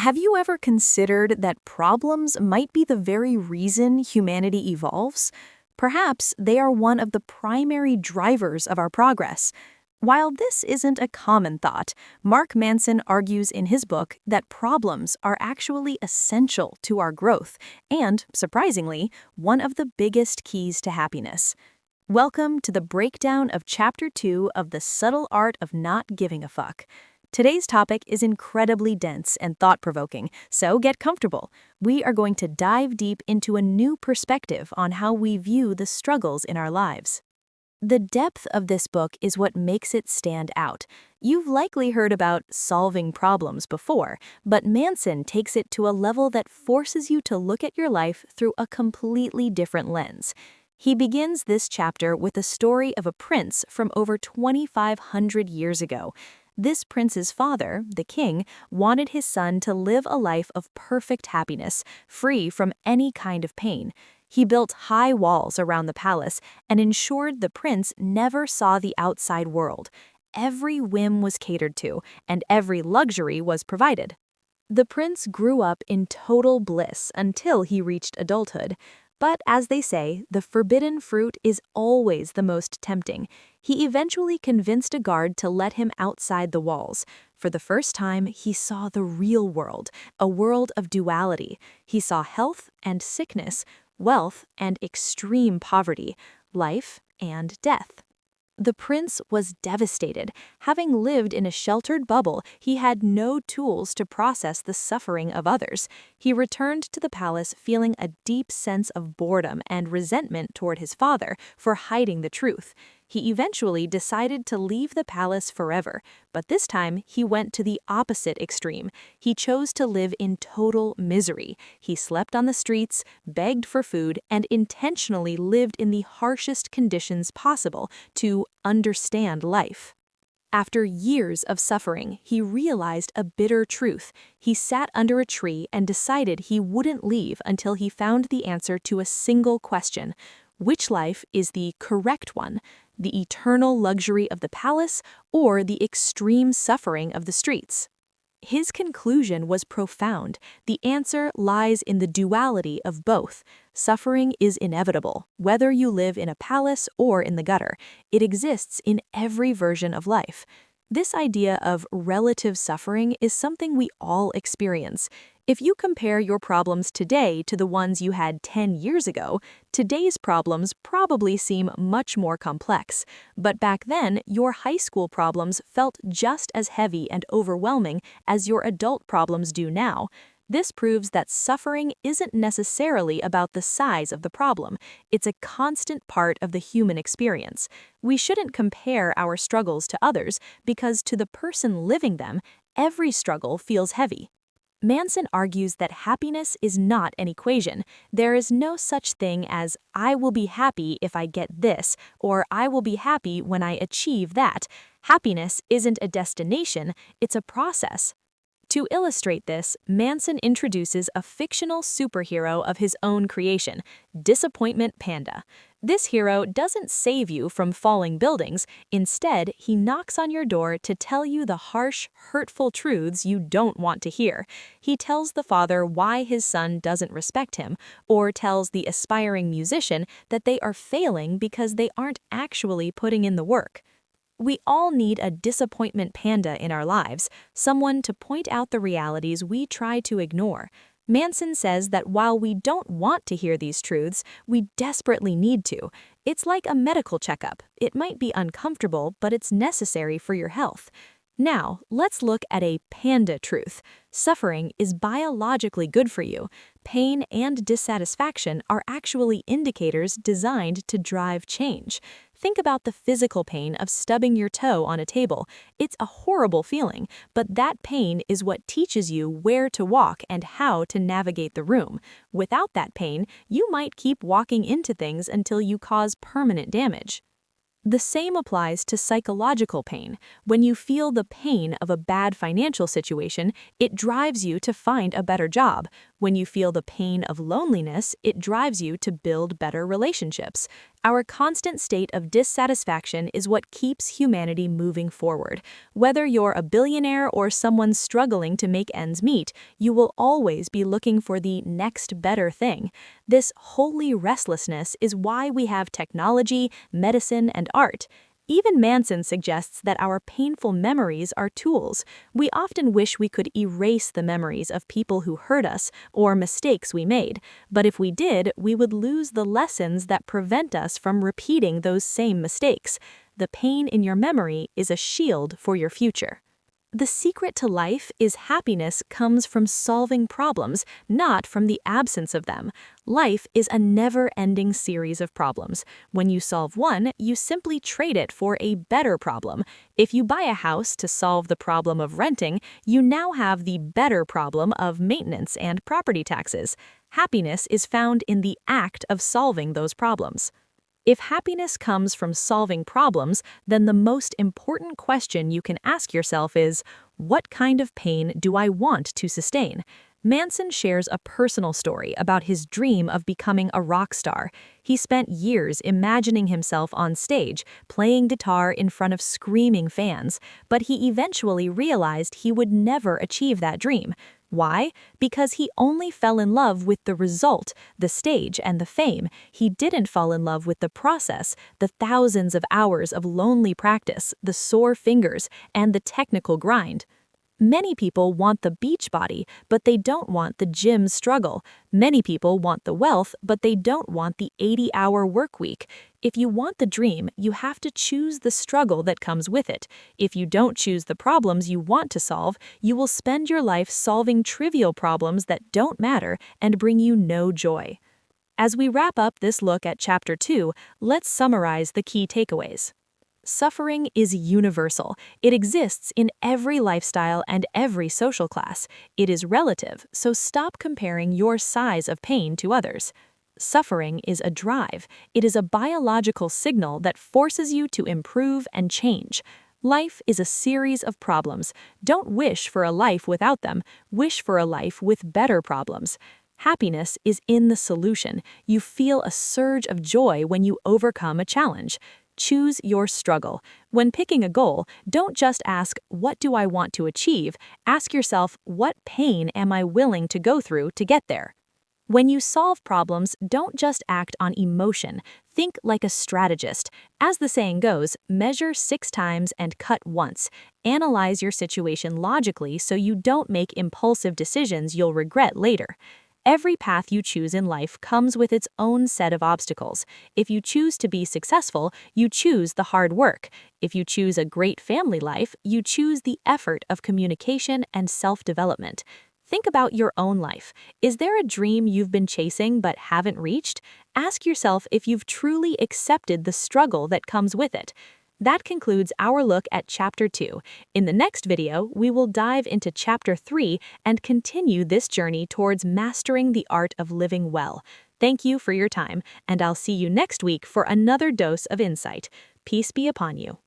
Have you ever considered that problems might be the very reason humanity evolves? Perhaps they are one of the primary drivers of our progress. While this isn't a common thought, Mark Manson argues in his book that problems are actually essential to our growth and, surprisingly, one of the biggest keys to happiness. Welcome to the breakdown of Chapter 2 of The Subtle Art of Not Giving a Fuck. Today's topic is incredibly dense and thought-provoking, so get comfortable. We are going to dive deep into a new perspective on how we view the struggles in our lives. The depth of this book is what makes it stand out. You've likely heard about solving problems before, but Manson takes it to a level that forces you to look at your life through a completely different lens. He begins this chapter with a story of a prince from over 2,500 years ago. This prince's father, the king, wanted his son to live a life of perfect happiness, free from any kind of pain. He built high walls around the palace and ensured the prince never saw the outside world. Every whim was catered to, and every luxury was provided. The prince grew up in total bliss until he reached adulthood. But as they say, the forbidden fruit is always the most tempting. He eventually convinced a guard to let him outside the walls. For the first time, he saw the real world, a world of duality. He saw health and sickness, wealth and extreme poverty, life and death. The prince was devastated. Having lived in a sheltered bubble, he had no tools to process the suffering of others. He returned to the palace feeling a deep sense of boredom and resentment toward his father for hiding the truth. He eventually decided to leave the palace forever, but this time he went to the opposite extreme. He chose to live in total misery. He slept on the streets, begged for food, and intentionally lived in the harshest conditions possible to understand life. After years of suffering, he realized a bitter truth. He sat under a tree and decided he wouldn't leave until he found the answer to a single question. Which life is the correct one? The eternal luxury of the palace or the extreme suffering of the streets? His conclusion was profound. The answer lies in the duality of both. Suffering is inevitable, whether you live in a palace or in the gutter. It exists in every version of life. This idea of relative suffering is something we all experience. If you compare your problems today to the ones you had 10 years ago, today's problems probably seem much more complex. But back then, your high school problems felt just as heavy and overwhelming as your adult problems do now. This proves that suffering isn't necessarily about the size of the problem. It's a constant part of the human experience. We shouldn't compare our struggles to others because to the person living them, every struggle feels heavy. Manson argues that happiness is not an equation. There is no such thing as, I will be happy if I get this, or I will be happy when I achieve that. Happiness isn't a destination, it's a process. To illustrate this, Manson introduces a fictional superhero of his own creation, Disappointment Panda. This hero doesn't save you from falling buildings. Instead, he knocks on your door to tell you the harsh, hurtful truths you don't want to hear. He tells the father why his son doesn't respect him, or tells the aspiring musician that they are failing because they aren't actually putting in the work. We all need a disappointment panda in our lives, someone to point out the realities we try to ignore. Manson says that while we don't want to hear these truths, we desperately need to. It's like a medical checkup. It might be uncomfortable, but it's necessary for your health. Now, let's look at a panda truth. Suffering is biologically good for you. Pain and dissatisfaction are actually indicators designed to drive change. Think about the physical pain of stubbing your toe on a table. It's a horrible feeling, but that pain is what teaches you where to walk and how to navigate the room. Without that pain, you might keep walking into things until you cause permanent damage. The same applies to psychological pain. When you feel the pain of a bad financial situation, it drives you to find a better job. When you feel the pain of loneliness, it drives you to build better relationships. Our constant state of dissatisfaction is what keeps humanity moving forward. Whether you're a billionaire or someone struggling to make ends meet, you will always be looking for the next better thing. This holy restlessness is why we have technology, medicine, and art. Even Manson suggests that our painful memories are tools. We often wish we could erase the memories of people who hurt us or mistakes we made, but if we did, we would lose the lessons that prevent us from repeating those same mistakes. The pain in your memory is a shield for your future. The secret to life is happiness comes from solving problems, not from the absence of them. Life is a never-ending series of problems. When you solve one, you simply trade it for a better problem. If you buy a house to solve the problem of renting, you now have the better problem of maintenance and property taxes. Happiness is found in the act of solving those problems. If happiness comes from solving problems, then the most important question you can ask yourself is, what kind of pain do I want to sustain? Manson shares a personal story about his dream of becoming a rock star. He spent years imagining himself on stage, playing guitar in front of screaming fans, but he eventually realized he would never achieve that dream. Why? Because he only fell in love with the result, the stage, and the fame. He didn't fall in love with the process, the thousands of hours of lonely practice, the sore fingers, and the technical grind. Many people want the beach body, but they don't want the gym struggle. Many people want the wealth, but they don't want the 80-hour work week. If you want the dream, you have to choose the struggle that comes with it. If you don't choose the problems you want to solve, you will spend your life solving trivial problems that don't matter and bring you no joy. As we wrap up this look at Chapter 2, let's summarize the key takeaways. Suffering is universal. It exists in every lifestyle and every social class. It is relative, so stop comparing your size of pain to others. Suffering is a drive. It is a biological signal that forces you to improve and change. Life is a series of problems. Don't wish for a life without them. Wish for a life with better problems. Happiness is in the solution. You feel a surge of joy when you overcome a challenge. Choose your struggle. When picking a goal, don't just ask, what do I want to achieve? Ask yourself, what pain am I willing to go through to get there? When you solve problems, don't just act on emotion. Think like a strategist. As the saying goes, measure 6 times and cut once. Analyze your situation logically so you don't make impulsive decisions you'll regret later. Every path you choose in life comes with its own set of obstacles. If you choose to be successful, you choose the hard work. If you choose a great family life, you choose the effort of communication and self-development. Think about your own life. Is there a dream you've been chasing but haven't reached? Ask yourself if you've truly accepted the struggle that comes with it. That concludes our look at Chapter 2. In the next video, we will dive into Chapter 3 and continue this journey towards mastering the art of living well. Thank you for your time, and I'll see you next week for another dose of insight. Peace be upon you.